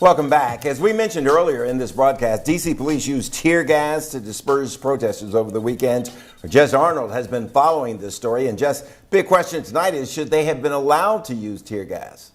Welcome back. As we mentioned earlier in this broadcast, D.C. police used tear gas to disperse protesters over the weekend. Jess Arnold has been following this story. And Jess, big question tonight is, should they have been allowed to use tear gas?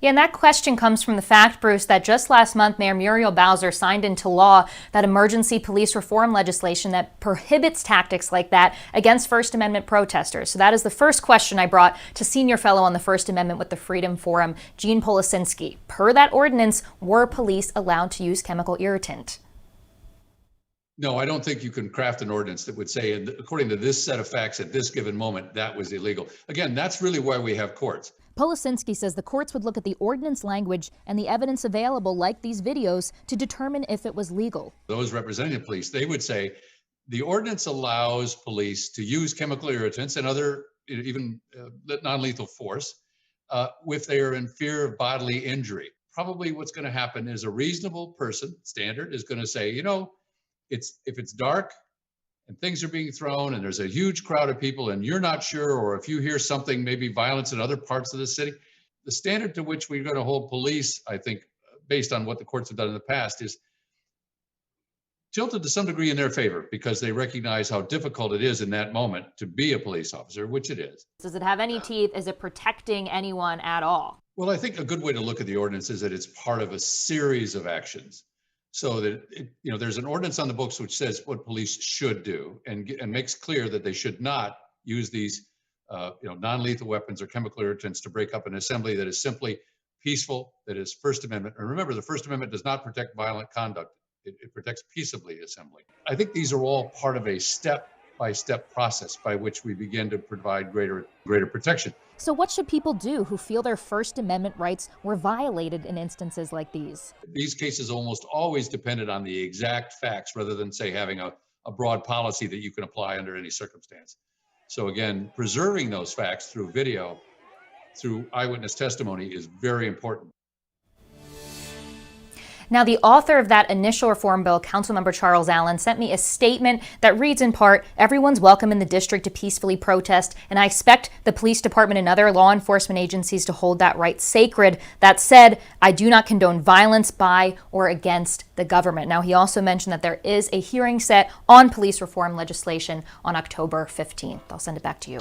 Yeah, and that question comes from the fact, Bruce, that just last month, Mayor Muriel Bowser signed into law that emergency police reform legislation that prohibits tactics like that against First Amendment protesters. So that is the first question I brought to senior fellow on the First Amendment with the Freedom Forum, Gene Policinski. Per that ordinance, were police allowed to use chemical irritant? No, I don't think you can craft an ordinance that would say, according to this set of facts at this given moment, that was illegal. Again, that's really why we have courts. Policinski says the courts would look at the ordinance language and the evidence available, like these videos, to determine if it was legal. Those representing the police, they would say the ordinance allows police to use chemical irritants and other, even non-lethal force, if they are in fear of bodily injury. Probably what's going to happen is a reasonable person, standard, is going to say, you know, if it's dark and things are being thrown and there's a huge crowd of people and you're not sure, or if you hear something, maybe violence in other parts of the city, the standard to which we're going to hold police, I think, based on what the courts have done in the past, is tilted to some degree in their favor because they recognize how difficult it is in that moment to be a police officer, which it is. Does it have any teeth? Is it protecting anyone at all? Well, I think a good way to look at the ordinance is that it's part of a series of actions. So that, there's an ordinance on the books which says what police should do and makes clear that they should not use these, non-lethal weapons or chemical irritants to break up an assembly that is simply peaceful, that is First Amendment. And remember, the First Amendment does not protect violent conduct. It protects peaceably assembly. I think these are all part of a step-by-step process by which we begin to provide greater protection. So what should people do who feel their First Amendment rights were violated in instances like these? These cases almost always depended on the exact facts rather than, say, having a broad policy that you can apply under any circumstance. So again, preserving those facts through video, through eyewitness testimony is very important. Now, the author of that initial reform bill, Councilmember Charles Allen, sent me a statement that reads in part, "Everyone's welcome in the district to peacefully protest, and I expect the police department and other law enforcement agencies to hold that right sacred. That said, I do not condone violence by or against the government." Now, he also mentioned that there is a hearing set on police reform legislation on October 15th. I'll send it back to you.